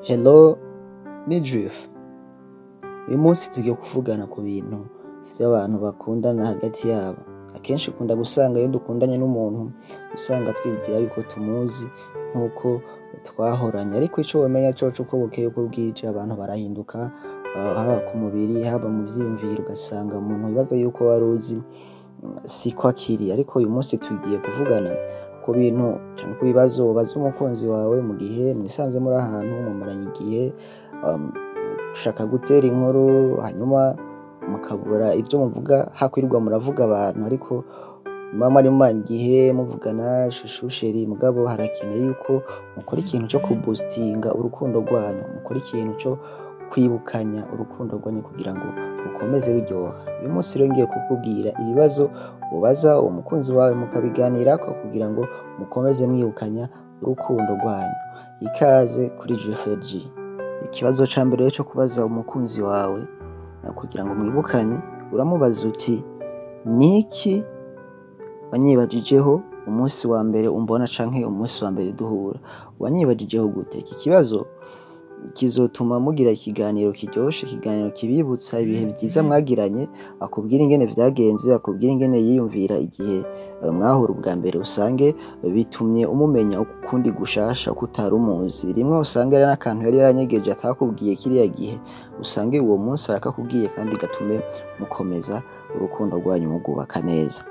Hello ni Juife. Uyu munsi tugiye kuvugana ku bintu vy'abantu bakundana hagati yabo. Akenshi ukunda gusanga iyo dukundanye n'umuntu usanga twibwira yuko tumuzi nk'uko twahoranye, ariko ico womenya coco uko bukeye uko bwije abantu barahinduka, haba ku mubiri haba mu vyiyumviro, ugasanga umuntu wibaza yuko wari uzi siko akiri. Ariko uyu munsi tugiye kuvugana ku bintu canke ku bibazo wobaza umukunzi wawe mu gihe mwisanze muri ahantu mumaranye igihe, ushaka gutera inkuru hanyuma mukabura ivyo muvuga, hakwirirwa muravuga abantu ariko muba mwari mumaranye igihe muvugana shushu sheri, mugabo harakeneye yuko mukora ikintu co kuboostinga urukundo rwanyu, mukora ikintu co kwibukanya urukundo rwanyu kugira ngo rukomeze ruryoha. Uyu munsi rero ngiye kukubwira ibibazo wobaza uwo mukunzi wawe mukabiganirako kugira ngo mukomeze mwibukanya urukundo rwanyu. Ikaze kuri Juife G. Ikibazo ca mbere rero co kubaza umukunzi wawe kugira ngo mwibukanye, uramubaza uti niki wanyibajijeho umunsi wa mbere umbona canke umunsi wa mbere duhura? Wanyibajijeho gute? Iki kibazo kizotuma mugira ikiganiro kiryoshe, ikiganiro kibibutsa ibihe vyiza mwagiranye, akubwira ingene vyagenze, akubwira ingene yiyumvira igihe mwahura ubwa mbere, usange bitumye umumenya ukundi gushasha uko utari umuzi. Rimwe usanga ari n'akantu yari yaranyegeje atakubwiye kiriya gihe, usange uwo munsi arakakubwiye kandi gatume mukomeza urukundo rwanyu mugubaka neza.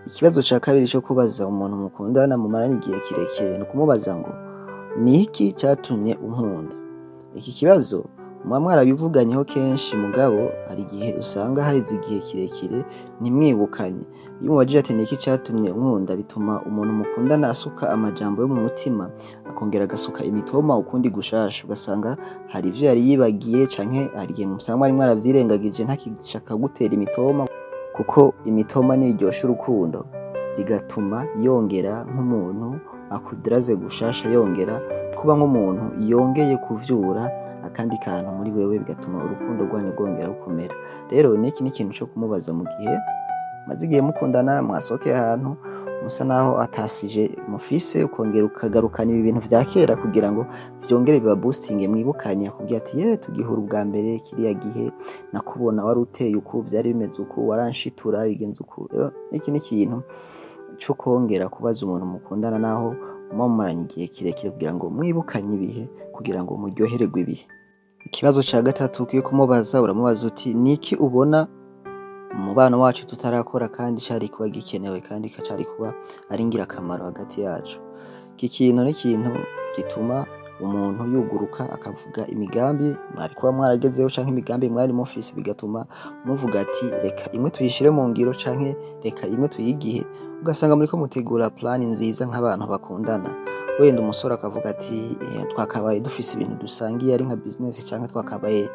Ikibazo ca kabiri co kubaza umuntu mukundana mumaranye igihe kirekire, ni ukumubaza ngo niki catumye unkunda? Iki kibazo muba mwarabivuganyeho kenshi, mugabo hari igihe usanga haheze igihe kirekire ntimwibukanye. Iyo umubajije ati niki catumye unkunda, bituma umuntu mukundana asuka amajambo yo mu mutima, akongera agasuka imitoma ukundi gushasha, ugasanga hari ivyo yari yibagiye canke hari igihe musanga mwari mwaravyirengagije ntakishaka gutera imitoma, kuko imitoma niyo iryosha urukundo, bigatuma yongera nk'umuntu akudaraze gushasha, yongera kuba nk'umuntu yongeye kuvyura akandi kantu muri wewe, bigatuma urukundo rwanyu rwongera rukomera. Rero niki ni ikintu co kumubaza mu gihe maze igihe mukundana, mwasohokeye ahantu musa naho atasije mufise, ukongera ukagarukana ibi bintu vya kera kugira ngo vyongere biba boostinge, mwibukanye. Akubwira ati tugihura ubwa mbere kiriya gihe nakubona wari uteye uku, vyari bimeze uku, waranshitura bigenze uku. Rero iki ni ikintu co kwongera kubaza umuntu mukundana naho muba mumaranye igihe kirekire kugira ngo mwibukanye ibihe, kugira ngo muryohererwe ibihe. Ikibazo ca gatatu ukwiye kumubaza, uramubaza uti niki ubona umubano wacu tutarakora kandi cari kuba gikenewe kandi cari kuba ari ngirakamaro hagati yacu? Iki kintu ni ikintu gituma umuntu yuguruka akavuga imigambi mwari kuba mwaragezeho canke imigambi mwari mufise, bigatuma muvuga ati reka imwe tuyishire mu ngiro canke reka imwe tuyigihe, ugasanga muriko mutegura plan nziza nk'abantu bakundana. Wenda umusore akavuga ati twakabaye dufise ibintu dusangiye ari nka business, canke twakabaye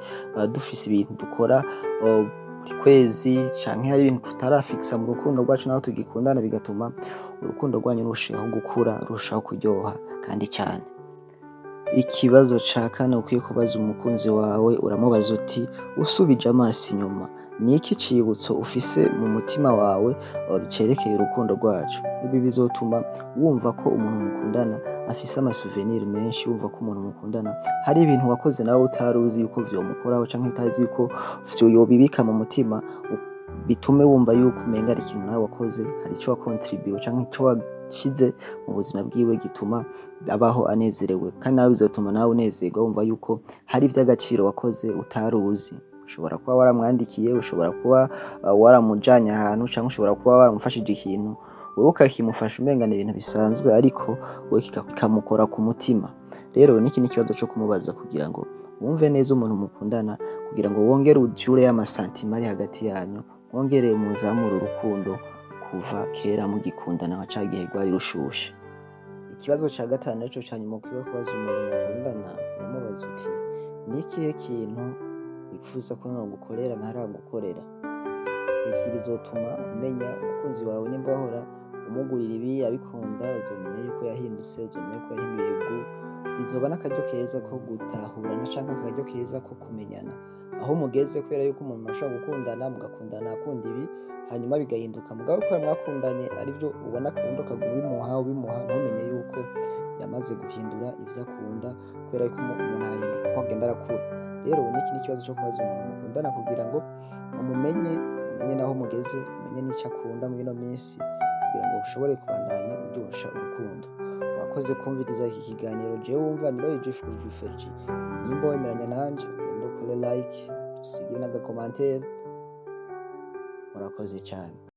dufise ibintu dukora buri kwezi, canke hari ibintu tutarafixa mu rukundo rwacu naho tugikundana, bigatuma urukundo rwanyu rushaho gukura, rushaho kuryoha kandi cyane. Ikibazo ca kane ukwiye kubaza umukunzi wawe, uramubaza uti usubije amaso inyuma niki cibutso ufise mu mutima wawe cerekeye urukundo rwacu? Ibi bizotuma wumva ko umuntu mukundana afise amasouvenir menshi, wumva ko umuntu mukundana hari ibintu wakoze nawe utari uzi yuko vyomukoraho, canke utazi yuko yobibika mu mutima, bitume wumva yuko umenga ari ikintu nawe wakoze, hari ico wakontribuye canke ico washize mu buzima bwiwe gituma abaho anezerewe, kandi nawe bizotuma nawe unezerwa wumva yuko hari ivy'agaciro wakoze utari uzi. Ushobora kuba waramwandikiye, ushobora kuba waramujanye ahantu, canke ushobora kuba waramufashije ikintu, wewe ukakimufasha umenga ni ibintu bisanzwe, ariko wewe kikamukora ku mutima. Rero niki ni ikibazo co kumubaza kugira ngo wumve neza umuntu mukundana, kugira ngo wongere ujure y'amasantima ari hagati yanyu, wongere muzamure urukundo kuva kera mugikundana nka ca gihe rwari rushushe. Ikibazo ca gatanu nico ca nyuma ukwiye kubaza umuntu mukundana, uramubaza uti nikihe kintu wifuza ko nogukorera ntaragukorera? Iki bizotuma umenya umukunzi wawe nimba wahora umugurira ibi abikunda, uzomenya yuko yahindutse, uzomenya yuko yahinduye ubu. Bizoba n'akaryo keza ko gutahurana canke akaryo keza ko kumenyana aho mugeze, kubera yuko umuntu ashobora gukundana mugakundana akunda ibi hanyuma bigahinduka, mugabo kubera mwakundanye arivyo ubona akunda ukaguma ubimuha ntumenye yuko yamaze guhindura ivyo akunda kubera yuko umuntu arahinduka uko agenda arakura. Rero n'iki n'ikibazo co kubaza umuntu mukundana kugira ngo umumenye, umenye naho mugeze, umenye n'ico akunda mw'ino minsi kugira ngo ushobore kubandanya uryosha urukundo. Wakoze kumviriza iki kiganiro jewe wumva ni Roy Juice kuri Juice. Nimba wemeranya nanje ugende ukore like, usigire n'agakomantere. Murakoze cane.